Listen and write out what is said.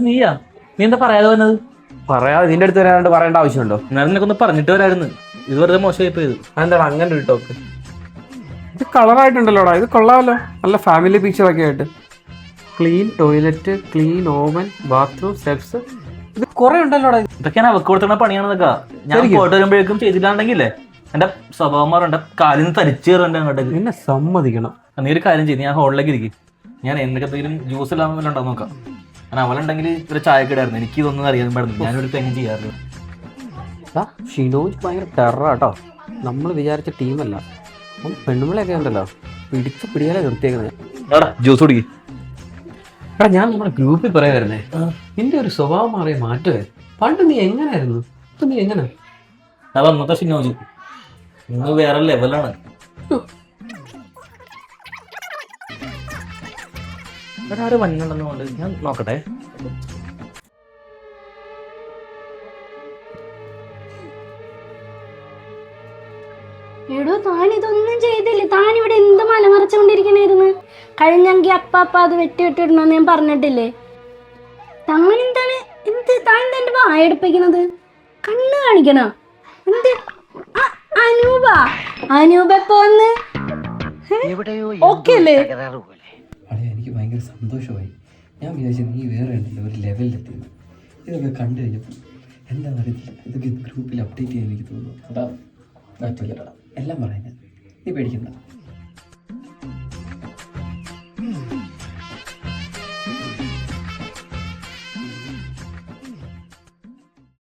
നീയാ? നീ എന്താ പറയാതെ വന്നത്? പറയാതെ നിന്റെ അടുത്ത് വരാണ്ട് പറയേണ്ട ആവശ്യമുണ്ടോ? എന്നാലും നിനക്കൊന്ന് പറഞ്ഞിട്ട് വരായിരുന്നു. ഇത് വെറുതെ മോശമായി പോയത്. അതെന്താടാ അങ്ങനെ ഒരു ടോക്ക്? ഇത് കളറായിട്ടുണ്ടല്ലോടാ, ഇത് കൊള്ളാമല്ലോ. നല്ല ഫാമിലി പിക്ചറൊക്കെ ആയിട്ട്. Clean toilet, clean oven, bathroom, steps, ഇത് കുറെ ഉണ്ടല്ലോടാ. ഇതൊക്കെയാണ് അവർക്ക് കൊടുത്തുള്ള പണിയാണെന്നൊക്കെ. ഞാൻ പോയിട്ട് വരുമ്പോഴേക്കും ചെയ്തില്ലാണ്ടെങ്കിലേ എന്റെ സ്വഭാവം മാറും. എന്റെ കാലിന് തരിച്ചു കയറുണ്ട് അങ്ങോട്ടേക്ക്. എന്നെ സമ്മതിക്കണം. നീ ഒരു കാര്യം ചെയ്യും, ഞാൻ ഹോളിലേക്ക് ഇരിക്കും. ഞാൻ എന്തെങ്കിലും ജ്യൂസ് എല്ലാം ഉണ്ടാവും നോക്കാം. കാരണം അവളുണ്ടെങ്കിൽ ഒരു ചായക്ക് ഇടായിരുന്നു. എനിക്ക് ഇതൊന്നും അറിയാൻ പാടുന്നു. ഞാനൊരു തെങ്ങും ചെയ്യാറില്ല. ഷിനോജ് ഭയങ്കര ടെററാട്ടോ. നമ്മൾ വിചാരിച്ച ടീമല്ല. അപ്പം പെണ്ണുമ്പളൊക്കെ ഉണ്ടല്ലോ, പിടിച്ച പിടിയാലെ നിർത്തിയേക്കുന്നത്. ജ്യൂസ് കുടിക്കും. എടാ, ഞാൻ നമ്മുടെ ഗ്രൂപ്പിൽ പറയായിരുന്നേ, നിന്റെ ഒരു സ്വഭാവം മാറിയ മാറ്റമേ. പണ്ട് നീ എങ്ങനെയായിരുന്നു, ഇപ്പൊ നീ എങ്ങനെ? അത് അന്നത്തെ ഷിനോജ് ഇന്ന് വേറെ ലെവലാണ്. ഒരാറ് വന്നുണ്ടെന്നുകൊണ്ട് ഞാൻ നോക്കട്ടെ. എടോ, താൻ ഇതൊന്നും ചെയ്തില്ലേ? താൻ ഇവിടെ എന്ത് മലമറച്ചുകൊണ്ടിരിക്കണായിരുന്നു? കഴിഞ്ഞെങ്കിൽ അപ്പ അത് വെട്ടിയിട്ടിടണമെന്ന് ഞാൻ പറഞ്ഞിട്ടില്ലേ? താൻ എന്താണ് താൻ എന്റെ വായടുപ്പിക്കുന്നത്? കണ്ണ് കാണിക്കണോ? എന്ത് അനൂപ എപ്പോ വന്ന്? ഓക്കെ അല്ലേ? എനിക്ക് ഭയങ്കര സന്തോഷമായി. ഞാൻ വിചാരിച്ചു നീ വേറെ ഉണ്ടല്ലോ ഒരു ലെവലിലെത്തിയത്. ഇതൊക്കെ കണ്ടു കഴിഞ്ഞപ്പോൾ എന്താ അറിയത്തില്ല, ഇതൊക്കെ ഗ്രൂപ്പിൽ അപ്ഡേറ്റ് ചെയ്യാൻ എനിക്ക് തോന്നുന്നു. അതാ പറ്റില്ലടാ, എല്ലാം പറയാൻ നീ പേടിക്കണ്ട.